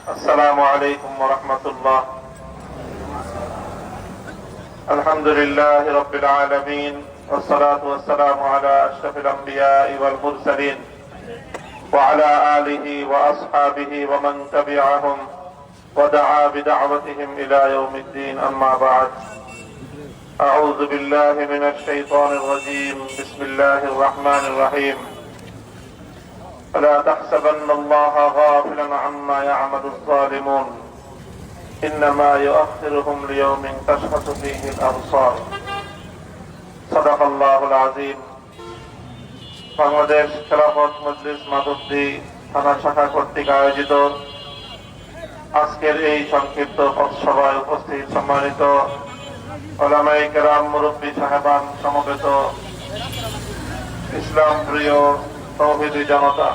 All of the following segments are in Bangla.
السلام عليكم ورحمة الله. الحمد لله رب العالمين والصلاة والسلام على أشرف الأنبياء والمرسلين وعلى آله وأصحابه ومن تبعهم ودعا بدعوتهم إلى يوم الدين. أما بعد، أعوذ بالله من الشيطان الرجيم. بسم الله الرحمن الرحيم. فلا تحسبن الله غافلا عما يعمل الظالمون إنما يؤخرهم ليوم تشخص فيه الأبصار. صدق الله العظيم. বাংলাদেশ খেলাফত মজলিস মাধবদী থানা শাখা কর্তৃক আয়োজিত আজকের এই সংক্ষিপ্ত পথসভায় উপস্থিত সম্মানিত উলামায়ে কেরাম, মুরব্বী সাহেবান, সমবেত ইসলাম প্রিয় তৌহিদি জনতা,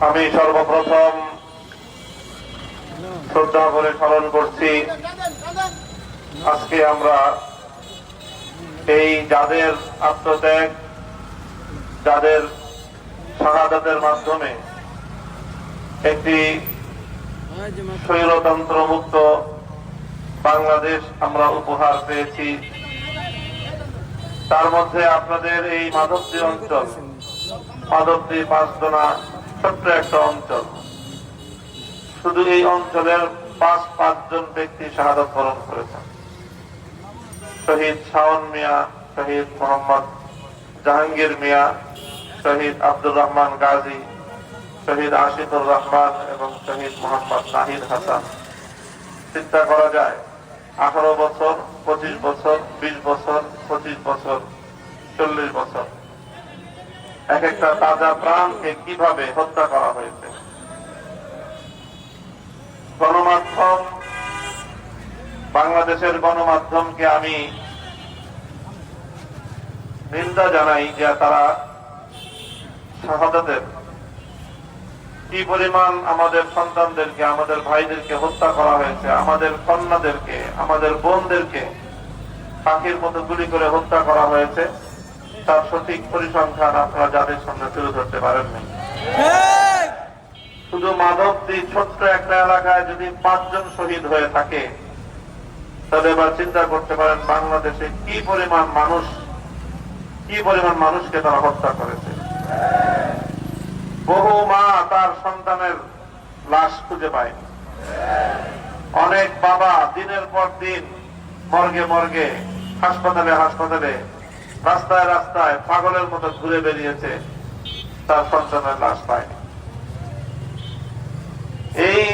আমি সর্বপ্রথম শ্রদ্ধা করে স্মরণ করছি আজকে আমরা এই যাদের আত্মত্যাগ, যাদের শাহাদাতের মাধ্যমে একটি স্বৈরতন্ত্র মুক্ত বাংলাদেশ আমরা উপহার পেয়েছি, তার মধ্যে আপনাদের এই মাধবদী অঞ্চল, মাধবদী পাঁচদোনা ছোট্ট একটা অঞ্চল, শুধু এই অঞ্চলের ৫জন ব্যক্তি শাহাদাত বরণ করেছেন। শহীদ শাওন মিয়া, শহীদ মোহাম্মদ জাহাঙ্গীর মিয়া, শহীদ আব্দুর রহমান গাজী, শহীদ আশিকুর রহমান এবং শহীদ মোহাম্মদ নাহিদ হাসান। চিন্তা করা যায় 18 বছর, 25 বছর, 20 বছর, 25 বছর, 40 বছর এক একটা তাজা প্রাণকে কিভাবে হত্যা করা হয়েছে। গণমাধ্যম, বাংলাদেশের গণমাধ্যমকে আমি নিন্দা জানাই যে তারা শাহাদাতের কি পরিমাণ আমাদের সন্তানদেরকে, আমাদের ভাইদেরকে হত্যা করা হয়েছে, আমাদের কন্যাদেরকে, আমাদের বোনদেরকে পাখির মতো গুলি করে হত্যা করা হয়েছে, তার সঠিক পরিসংখ্যান আপনারা যাদের সামনে তুলে ধরতে পারেননি। শুধু মাধবদী ছোট্ট একটা এলাকায় যদি 5 জন শহীদ হয়ে থাকে, তাহলে এবার চিন্তা করতে পারেন বাংলাদেশে কি পরিমাণ মানুষকে তারা হত্যা করেছে। বহু মা তার সন্তানের লাশ খুঁজে পায়নি। অনেক বাবা দিনের পর দিন মর্গে মর্গে, হাসপাতালে হাসপাতালে, রাস্তায় রাস্তায় পাগলের মতো ঘুরে বেরিয়েছে, তার সন্তানের লাশ পায়নি। এই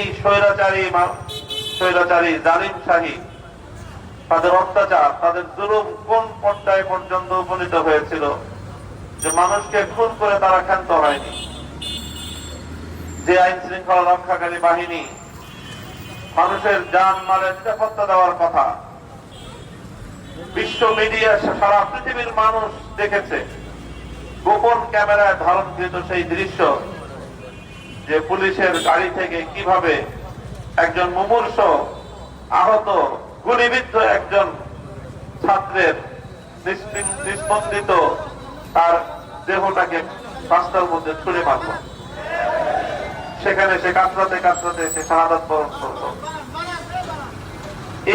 স্বৈরাচারী জালিমশাহী, তাদের অত্যাচার, তাদের জুলুম কোন পর্যায়ে পর্যন্ত উপনীত হয়েছিল যে মানুষকে খুন করে তারা ক্ষান্ত হয়নি। যে আইন শৃঙ্খলা রক্ষাকারী বাহিনী মানুষের জান মালের নিরাপত্তা দেওয়ার কথা, বিশ্ব মিডিয়া, সারা পৃথিবীর মানুষ দেখেছে গোপন ক্যামেরায় ধারণকৃত সেই দৃশ্য, যে পুলিশের গাড়ি থেকে কিভাবে একজন মুমূর্ষ, আহত, গুলিবিদ্ধ একজন ছাত্রের নিস্পন্দিত তার দেহটাকে রাস্তার মধ্যে ছুঁড়ে মারল। সেখানে সে কাতরাতে কাতরাতে সে শাহাদাত বরণ করল।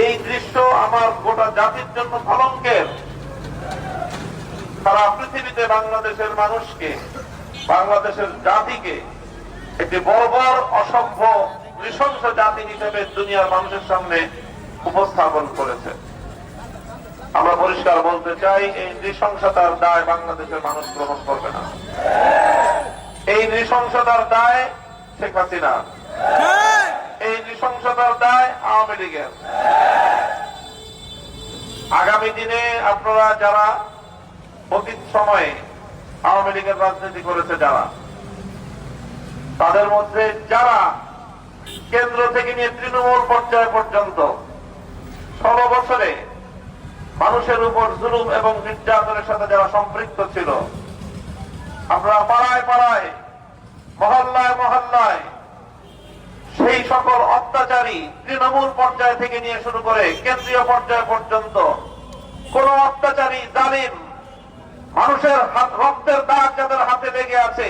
এই দৃশ্য আমার গোটা জাতির জন্য কলঙ্কের। সারা পৃথিবীতে বাংলাদেশের মানুষকে, বাংলাদেশের জাতিকে একটি বর্বর, অসভ্য, নৃশংস জাতি হিসেবে দুনিয়ার মানুষের সামনে উপস্থাপন করেছে। আমরা পরিষ্কার বলতে চাই, এই নৃশংসতার দায় বাংলাদেশের মানুষ গ্রহণ করবে না। এই নৃশংসতার দায় শেখ হাসিনা, এই নৃশংসতার দায় আওয়ামী লীগের। আগামী দিনে আপনারা যারা অতীত সময়ে আওয়ামী লীগের রাজনীতি করেছে, যারা, তাদের মধ্যে যারা কেন্দ্র থেকে নিয়ে তৃণমূল পর্যায় পর্যন্ত 16 বছরে মানুষের উপর জুলুম এবং নির্যাতনের সাথে যারা সম্পৃক্ত ছিল, আমরা পাড়ায় পাড়ায়, মহল্লায় মহল্লায় সেই সকল অত্যাচারী তৃণমূল পর্যায় থেকে নিয়ে শুরু করে কেন্দ্রীয় পর্যায় পর্যন্ত কোন অত্যাচারী জালিম মানুষের রক্তের দাগ যাদের হাতে লেগে আছে,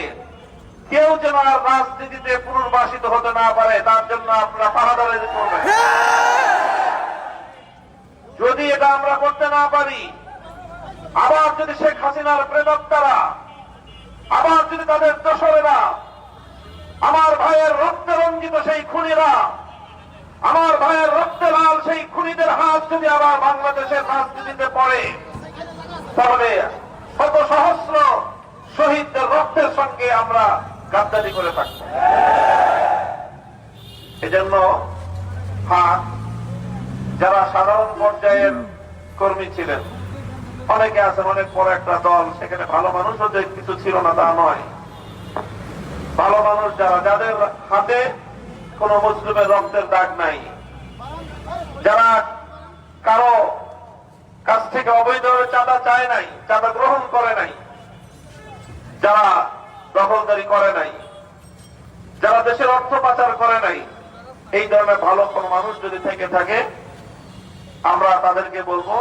কেউ যেন আর রাজনীতিতে পুনর্বাসিত হতে না পারে, তার জন্য আপনারা পাহাড়ে করবেন। যদি এটা আমরা করতে না পারি, আবার যদি শেখ হাসিনার প্রেরকরা, আবার যদি তাদের দোসরেরা, আমার ভাইয়ের রক্তে রঞ্জিত সেই খুনিরা, আমার ভাইয়ের রক্তে লাল সেই খুনিদের হাত যদি আবার বাংলাদেশের রাজনীতিতে পড়ে, তাহলে শত সহস্র শহীদদের রক্তের সঙ্গে আমরা গাদ্দারি করে থাকব। এজন্য যারা সাধারণ পর্যায়ের কর্মী ছিলেন, অনেকে আছেন অনেক বড় একটা দল, সেখানে ভালো মানুষও যে কিছু ছিল না তা নয়। ভালো মানুষ যারা, যাদের হাতে কোন মুসলিমের রক্তের দাগ নাই, যারা কারো কাছ থেকে অবৈধভাবে চাঁদা চায় নাই, চাঁদা গ্রহণ করে নাই, যারা দখলদারি করে নাই, যারা দেশের অর্থ পাচার করে নাই, এই ধরনের ভালো কোন মানুষ যদি থেকে থাকে, আমরা তাদেরকে বলবো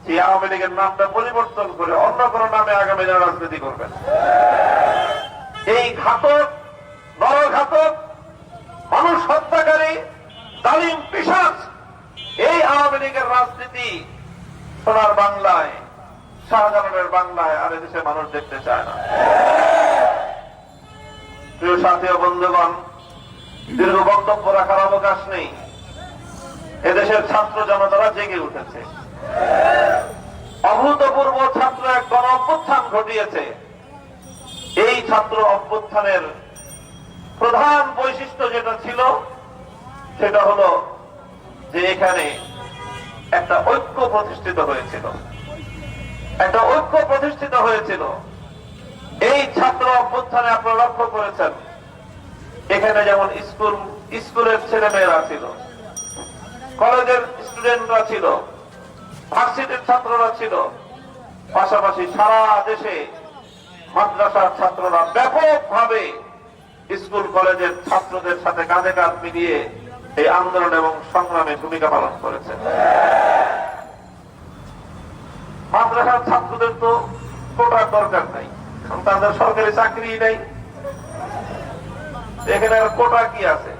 যে আওয়ামী লীগের নামটা পরিবর্তন করে অন্য কোন নামে আগামী দিনে রাজনীতি করবেন। এই ঘাতক, নরঘাতক, মানুষ হত্যাকারী, জালিম পিশাচ, এই আওয়ামী লীগের রাজনীতি সোনার বাংলায়, শাহজালালের বাংলায় আর এদেশের মানুষ দেখতে চায় না। প্রিয় সাথী ও বন্ধুগণ, দীর্ঘ বক্তব্য রাখার অবকাশ নেই। এদেশের ছাত্র জনতারা জেগে উঠেছে, অভূতপূর্ব ছাত্র এক গণ অভ্যুত্থান ঘটিয়েছে। এই ছাত্র অভ্যুত্থানের প্রধান বৈশিষ্ট্য যেটা ছিল, সেটা হলো যে এখানে একটা ঐক্য প্রতিষ্ঠিত হয়েছিল, একটা ঐক্য প্রতিষ্ঠিত হয়েছিল। এই ছাত্র অভ্যুত্থানে আপনারা লক্ষ্য করেছেন, এখানে যেমন স্কুলের ছেলে মেয়েরা ছিল, কলেজের স্টুডেন্টরা ছিল, ভার্সিটির ছাত্ররা ছিল, পাশাপাশি সারা দেশে মাদ্রাসার ছাত্ররা ব্যাপকভাবে স্কুল কলেজের ছাত্রদের সাথে কাঁধে কাঁধ মিলিয়ে এই আন্দোলন এবং সংগ্রামে ভূমিকা পালন করেছে। মাদ্রাসার ছাত্রদের তো কোটার দরকার নাই, তাদের সরকারি চাকরি নেই, এখানে আর কোটা কি আছে?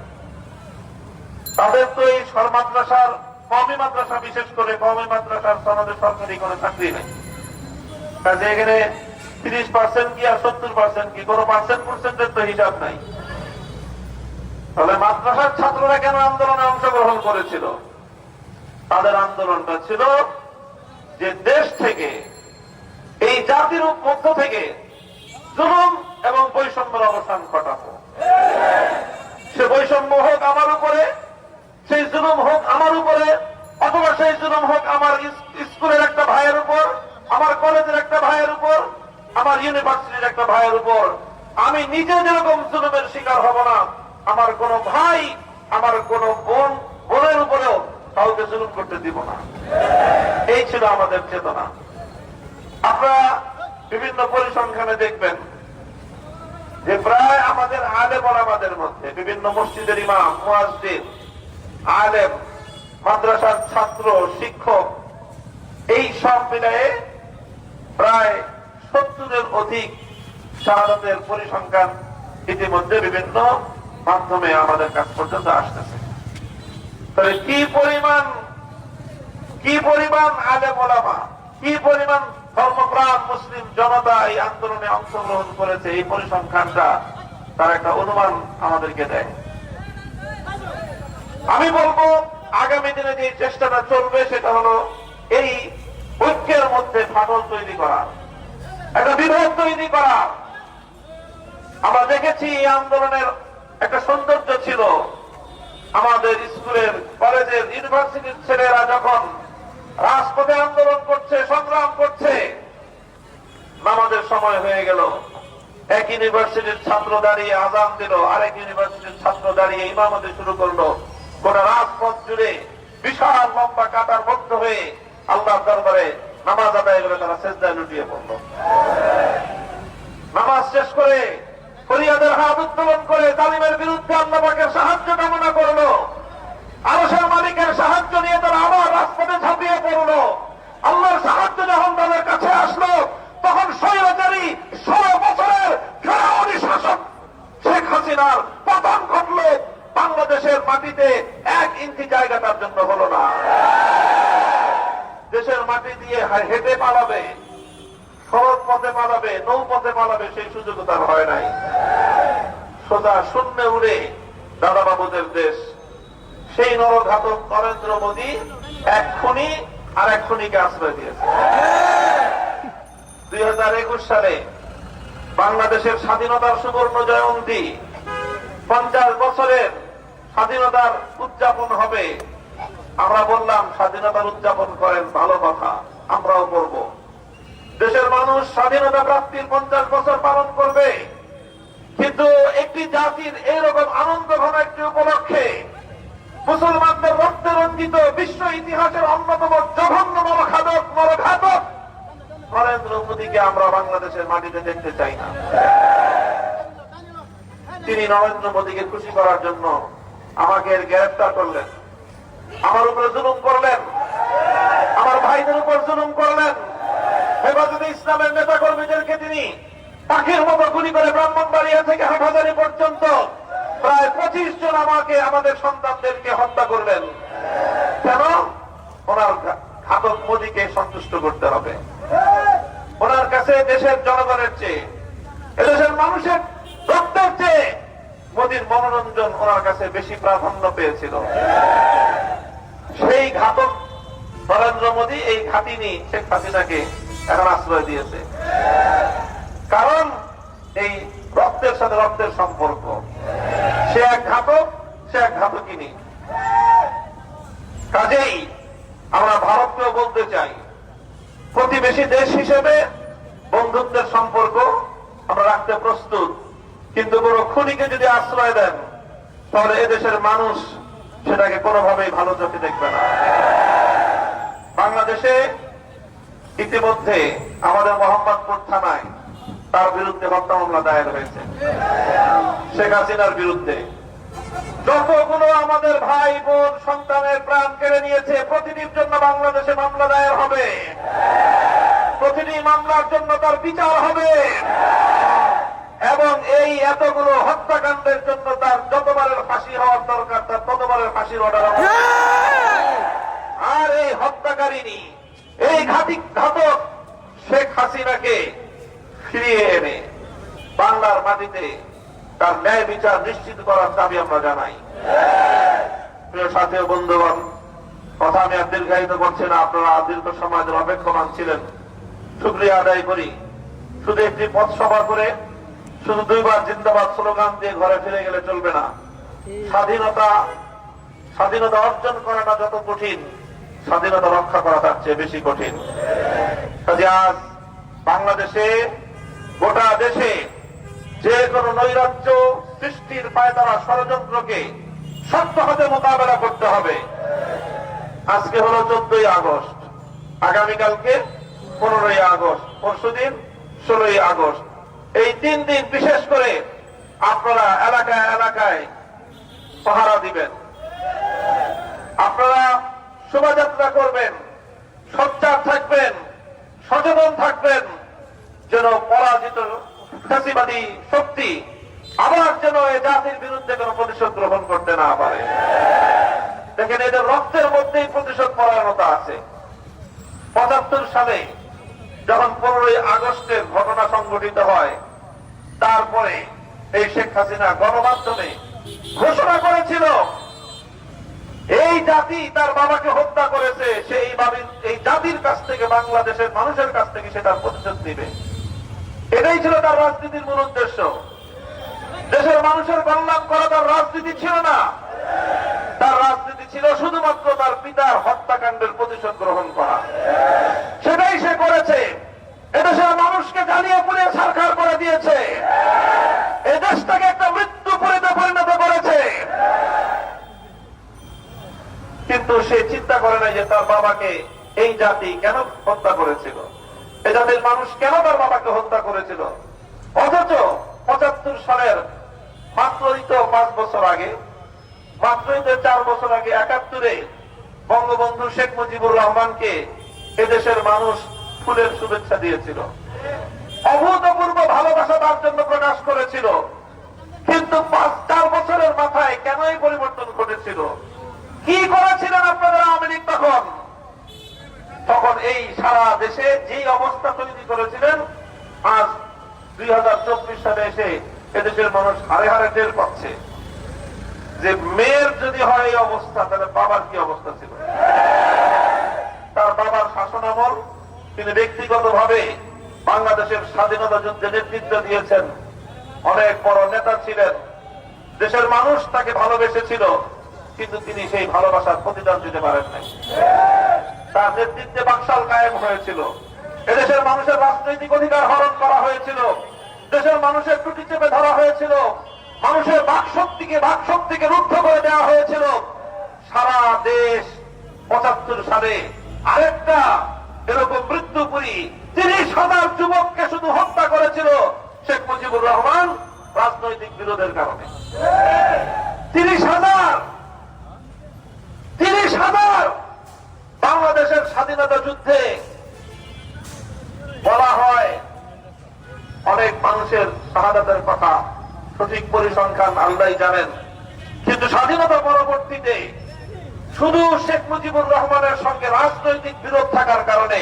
তাদের তো এই মাদ্রাসার, কওমি মাদ্রাসা বিশেষ করে কওমি মাদ্রাসার সনদে সরকারি কোনো চাকরি নেই। কাজে এখানে 30% কি আর 70% কি, কোনো পার্সেন্টের তো হিসাব নাই। তাহলে মাদ্রাসার ছাত্ররা কেন আন্দোলনে অংশগ্রহণ করেছিল? তাদের আন্দোলনটা ছিল যে দেশ থেকে, এই জাতির মধ্য থেকে জুলুম এবং বৈষম্যের অবসান ঘটাবো। সে বৈষম্য হোক আমার উপরে, সেই জুলুম হোক আমার উপরে, অথবা সেই জুলুম হোক আমার স্কুলের একটা ভাইয়ের উপর, আমার কলেজের একটা ভাইয়ের উপর, আমার ইউনিভার্সিটির একটা ভাইয়ের উপর। আমি নিজে যেরকম জুলুমের শিকার হব না, আমার কোন ভাই, আমার কোন বোনের উপরেও কাউকে জুলুম করতে দিব না। এই ছিল আমাদের চেতনা। আপনারা বিভিন্ন পরিসংখ্যানে দেখবেন যে প্রায় আমাদের আলেম ওলামাদের মধ্যে, বিভিন্ন মসজিদের ইমাম, মুয়াজ্জিন, আলেম, মাদ্রাসার ছাত্র, শিক্ষক, এই সব মিলিয়ে প্রায় 70-এর অধিক শাহাদাতের পরিসংখ্যান ইতিমধ্যে বিভিন্ন মাধ্যমে আমাদের কাছ পর্যন্ত আসতেছে। তাহলে কি পরিমাণ আলেম ওলামা, কি পরিমাণ ধর্মপ্রাণ মুসলিম জনতা এই আন্দোলনে অংশগ্রহণ করেছে, এই পরিসংখ্যানটা তার একটা অনুমান আমাদেরকে দেয়। আমি বলবো আগামী দিনে যে চেষ্টাটা চলবে সেটা হলো এই ঐক্যের মধ্যে ফাটল তৈরি করা, একটা বিভেদ তৈরি করা। আমরা দেখেছি এই আন্দোলনের একটা সৌন্দর্য ছিল, আমাদের স্কুলের, কলেজের, ইউনিভার্সিটির ছেলেরা যখন রাজপথে আন্দোলন করছে, সংগ্রাম করছে, নামাজের সময় হয়ে গেল, এক ইউনিভার্সিটির ছাত্র দাঁড়িয়ে আযান দিল, আরেক ইউনিভার্সিটির ছাত্র দাঁড়িয়ে ইমামতি শুরু করলো। গোটা রাজপথ জুড়ে বিশাল লম্বা কাতার বদ্ধ হয়ে আল্লাহর দরবারে নামাজ আদায় করে তারা সেজদায় লুটিয়ে পড়ল। নামাজ শেষ করে ফরিয়াদের হাত উত্তোলন করে জালিমের বিরুদ্ধে আল্লাহ পাকের সাহায্য কামনা করলো। আরশের মালিকের সাহায্য নিয়ে তারা আবার রাজপথে ঝাঁপিয়ে পড়লো। আল্লাহর সাহায্য যখন তাদের কাছে আসলো, তখন স্বৈরাচারী 16 বছরের ফেরাউনি শাসক মাটিতে 1 ইঞ্চি জায়গা তার জন্য হলো না। দেশের মাটি দিয়ে হেঁটে পালাবে, সড়ক পথে পালাবে, নৌপথে পালাবে, সেই সুযোগ তার হয় নাই। সোজা শূন্যে উড়ে দাদাবাবুদের দেশ, সেই নরঘাতক নরেন্দ্র মোদী এক খুনি আর এক খুনিকে আশ্রয় দিয়েছে। 2021 সালে বাংলাদেশের স্বাধীনতার সুবর্ণ জয়ন্তী, 50 বছরের স্বাধীনতার উদযাপন হবে। আমরা বললাম স্বাধীনতার উদযাপন করেন, ভালো কথা, আমরাও করব। দেশের মানুষ স্বাধীনতা প্রাপ্তির 50 বছর পালন করবে, কিন্তু একটি জাতির এইরকম আনন্দ ঘন একটি উপলক্ষে মুসলমানদের রক্তে রঞ্জিত বিশ্ব ইতিহাসের অন্যতম জঘন্য নরঘাতক নরেন্দ্র মোদীকে আমরা বাংলাদেশের মাটিতে দেখতে চাই না। তিনি নরেন্দ্র মোদীকে খুশি করার জন্য আমাকে গ্রেফতার করলেন, আমার উপরে জুলুম করলেন, আমার ভাইদের উপর জুলুম করলেন। হেফাজতে ইসলামের নেতা কর্মীদেরকে তিনি পাখির মতো গুলি করে ব্রাহ্মণবাড়িয়া থেকে হাটহাজারী পর্যন্ত প্রায় 25 জন আমাদের সন্তানদেরকে হত্যা করলেন। কেন? ওনার ঘাতক মোদীকে সন্তুষ্ট করতে হবে। ওনার কাছে দেশের জনগণের চেয়ে, এদেশের মানুষের রক্তের চেয়ে মোদীর মনোরঞ্জন ওনার কাছে বেশি প্রাধান্য পেয়েছিল। সেই ঘাতক নরেন্দ্র মোদী এই ঘাতিনি শেখ হাসিনাকে এখন আশ্রয় দিয়েছে, কারণ এই রক্তের সাথে রক্তের সম্পর্ক। সে এক ঘাতক, সে এক ঘাতকিনী। কাজেই আমরা ভারতকেও বলতে চাই, প্রতিবেশী দেশ হিসেবে বন্ধুত্বের সম্পর্ক আমরা রাখতে প্রস্তুত, কিন্তু কোন খুনিকে যদি আশ্রয় দেন তাহলে এদেশের মানুষ সেটাকে কোনোভাবেই ভালো চোখে দেখবে না। বাংলাদেশে ইতিমধ্যে আমাদের মোহাম্মদপুর থানায় তার বিরুদ্ধে হত্যা মামলা দায়ের হয়েছে, শেখ হাসিনার বিরুদ্ধে। যতগুলো আমাদের ভাই বোন সন্তানের প্রাণ কেড়ে নিয়েছে, প্রতিটির জন্য বাংলাদেশে মামলা দায়ের হবে, প্রতিটি মামলার জন্য তার বিচার হবে, এবং এই এতগুলো হত্যাকাণ্ডের জন্য তার যতবারের ফাঁসি হওয়ার দরকার তার ততবারের ফাঁসির অর্ডার হবে। আর এই হত্যাকারিনী, এই ঘাতক শেখ হাসিনাকে ফিরিয়ে এনে বাংলার মাটিতে তার ন্যায় বিচার নিশ্চিত করার দাবি আমরা জানাই। প্রিয় সাথী ও বন্ধুগণ, কথা আমি আর দীর্ঘায়িত করছি না, আপনারা দীর্ঘ সময় ধরে অপেক্ষমান ছিলেন, শুকরিয়া আদায় করি। শুধু একটি পথ সভা করে, শুধু 2 বার জিন্দাবাদ স্লোগান দিয়ে ঘরে ফিরে গেলে চলবে না। স্বাধীনতা অর্জন করাটা যত কঠিন, স্বাধীনতা রক্ষা করা তার চেয়ে বেশি কঠিন। কাজে আজ বাংলাদেশে, গোটা দেশে যে কোনো নৈরাজ্য সৃষ্টির পায়তারা ষড়যন্ত্রকে শক্ত হাতে মোকাবেলা করতে হবে। আজকে হলো 14ই আগস্ট, আগামীকালকে 15ই আগস্ট, পরশুদিন 16ই আগস্ট। এই 3 দিন বিশেষ করে আপনারা এলাকায় এলাকায় পাহারা দিবেন, আপনারা শোভাযাত্রা করবেন, সোচ্চার থাকবেন, সচেতন থাকবেন, যেন পরাজিত ফ্যাসিবাদী শক্তি আবার যেন এই জাতির বিরুদ্ধে কোন প্রতিশোধ গ্রহণ করতে না পারে। দেখেন, এদের রক্তের মধ্যেই প্রতিশোধ পরায়ণতা আছে। 75 সালে যখন 15ই আগস্টের ঘটনা সংঘটিত হয়, তারপরে এই শেখ হাসিনা গণমাধ্যমে ঘোষণা করেছিল এই জাতি তার বাবাকে হত্যা করেছে, সেই এই জাতির কাছ থেকে, বাংলাদেশের মানুষের কাছ থেকে সেটার প্রতিশোধ নেবে। এটাই ছিল তার রাজনীতির মূল উদ্দেশ্য। দেশের মানুষের কল্যাণ করা তার রাজনীতি ছিল না, তার রাজনীতি ছিল শুধুমাত্র তার পিতার হত্যাকাণ্ডের প্রতিশোধ গ্রহণ করা। সেটাই সে করেছে। এদেশের মানুষকে জ্বালিয়ে পুড়িয়ে ছারখার করে দিয়েছে, এদেশটাকে একটা মৃত্যুপুরীতে পরিণত করেছে। কিন্তু সে চিন্তা করে নাই যে তার বাবাকে এই জাতি কেন হত্যা করেছিল, এই জাতির মানুষ কেন তার বাবাকে হত্যা করেছিল। অথচ 75 সালের মাত্রই তো 5 বছর আগে, মাত্রই তো 4 বছর আগে 71-এ বঙ্গবন্ধু শেখ মুজিবুর রহমানকে এদেশের মানুষ ফুলের শুভেচ্ছা দিয়েছিল, অভূতপূর্ব ভালোবাসা তার জন্য প্রকাশ করেছিল। কিন্তু 4 বছরের মাথায় কেন এই পরিবর্তন ঘটেছিল? কি করেছিলেন আপনাদের আওয়ামী লীগ তখন? তখন এই সারা দেশে যে অবস্থা তৈরি করেছিলেন, আজ 2024 সালে এসে এদেশের মানুষ হারে হারে টের পাচ্ছে যে মেয়ের যদি হয় এই অবস্থা, তাহলে বাবার কি অবস্থা ছিল। তার বাবার শাসনামল, তিনি ব্যক্তিগতভাবে বাংলাদেশের স্বাধীনতা যুদ্ধে নেতৃত্ব দিয়েছেন, অনেক বড় নেতা ছিলেন, দেশের মানুষ তাকে ভালোবেসেছিল, কিন্তু তিনি সেই ভালোবাসার প্রতিদান দিতে পারেন নাই। তার নেতৃত্বে বাকশাল কায়েম হয়েছিল, এদেশের মানুষের রাজনৈতিক অধিকার হরণ করা হয়েছিল, দেশের মানুষের ত্রুটি চেপে ধরা হয়েছিল, মানুষের বাকশক্তিকে রুদ্ধ করে দেওয়া হয়েছিল। সারা দেশ 75 সালে আরেকটা এরকম মৃত্যুপুরী 30,000 যুবককে শুধু হত্যা করেছিল শেখ মুজিবুর রহমান রাজনৈতিক বিরোধের কারণে। 30,000 বাংলাদেশের স্বাধীনতা যুদ্ধে বলা হয় অনেক মানুষের শাহাদাতের কথা, সঠিক পরিসংখ্যান আল্লাহই জানেন, কিন্তু স্বাধীনতা পরবর্তীতে শুধু শেখ মুজিবুর রহমানের সঙ্গে রাজনৈতিক বিরোধ থাকার কারণে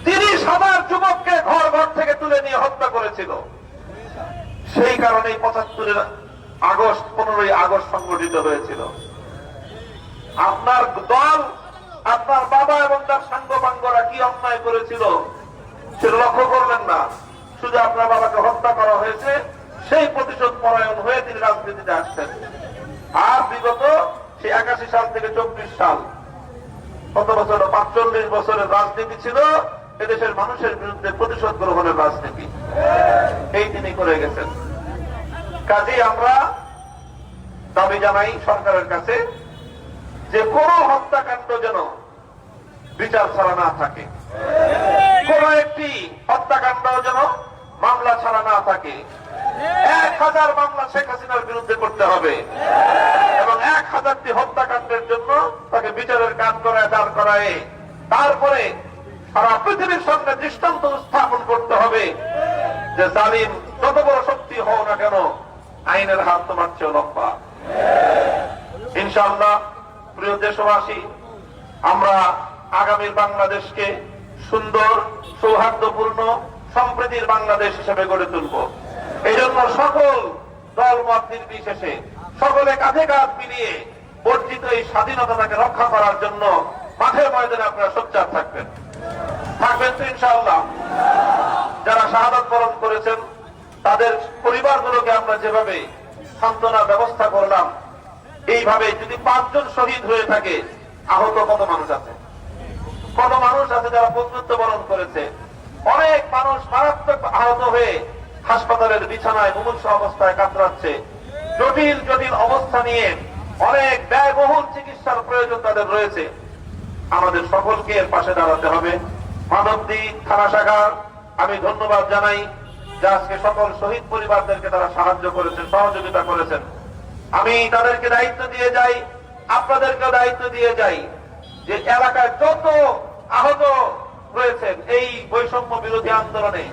30,000 যুবককে ঘর ঘর থেকে তুলে নিয়ে হত্যা করেছিল। সেই কারণেই 75 আগস্ট 15ই আগস্ট সংগঠিত হয়েছিল। আপনার দল, আপনার বাবা এবং তার সাঙ্গপাঙ্গরা কি অন্যায় করেছিল সেটা লক্ষ্য করলেন না, শুধু আপনার বাবাকে হত্যা করা হয়েছে, সেই প্রতিশোধ পরায়ণ হয়ে তিনি রাজনীতিতে আসছেন। আর বিগত সেই 81 সাল থেকে 24 সাল, কত বছর, 45 বছরের রাজনীতি ছিল এদেশের মানুষের বিরুদ্ধে প্রতিশোধ গ্রহণের রাজনীতি, এই তিনি করে গেছেন। কাজেই আমরা দাবি জানাই সরকারের কাছে যে কোন হত্যাকাণ্ড যেন বিচার ছাড়া না থাকে, কোন একটি হত্যাকাণ্ড যেন মামলা ছাড়া না থাকে। 1000 মামলা শেখ হাসিনার বিরুদ্ধে করতে হবে এবং 1000টি হত্যাকাণ্ডের জন্য তাকে বিচারের কাজ করায়, দাঁড় করায়, তারপরে সারা পৃথিবীর সামনে দৃষ্টান্ত স্থাপন করতে হবে যে জালিম যত বড় শক্তি হও না কেন, আইনের হাত তোমার চেয়ে লম্বা। ইনশাআল্লাহ প্রিয় দেশবাসী, আমরা আগামীর বাংলাদেশকে সুন্দর, সৌহার্দ্যপূর্ণ, সম্প্রীতির বাংলাদেশ হিসেবে গড়ে তুলব। এই জন্য সকল দল মত নির্বিশেষে সকলে কাঁধে কাঁধ মিলিয়ে বর্ধিত এই স্বাধীনতাকে রক্ষা করার জন্য মাঠে ময়দানে আপনারা সোচ্চার থাকবেন তো ইনশাআল্লাহ। যারা শাহাদাত বরণ করেছেন তাদের পরিবারগুলোকে আমরা যেভাবে সান্ত্বনার ব্যবস্থা করলাম, এইভাবে যদি 5 জন শহীদ হয়ে থাকে, আহত কত মানুষ আছে, কত মানুষ আছে যারা বন্ধুত্ব বরণ করেছে, অনেক মানুষ মারাত্মক আহত হয়ে হাসপাতালের বিছানায় মুমূর্ষু অবস্থায় কাতরাচ্ছে, জটিল জটিল অবস্থা নিয়ে অনেক ব্যয়বহুল চিকিৎসার প্রয়োজন তাদের রয়েছে। আমাদের সকলকে এর পাশে দাঁড়াতে হবে। মানবদী থানা শাখার আমি ধন্যবাদ জানাই যে আজকে সকল শহীদ পরিবারদেরকে তারা সাহায্য করেছেন, সহযোগিতা করেছেন। আমি তাদেরকে দায়িত্ব দিয়ে যাই, আপনাদেরকেও দায়িত্ব দিয়ে যাই যে এলাকায় যত আহত রয়েছেন এই বৈষম্য বিরোধী আন্দোলনে,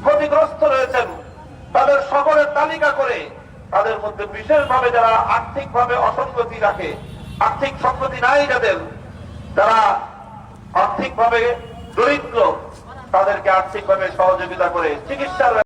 ক্ষতিগ্রস্ত রয়েছেন, তাদের সকলের তালিকা করে তাদের মধ্যে বিশেষভাবে যারা আর্থিকভাবে অসঙ্গতি রাখে, আর্থিক সঙ্গতি নাই যাদের, যারা আর্থিকভাবে দরিদ্র, তাদেরকে আর্থিকভাবে সহযোগিতা করে চিকিৎসার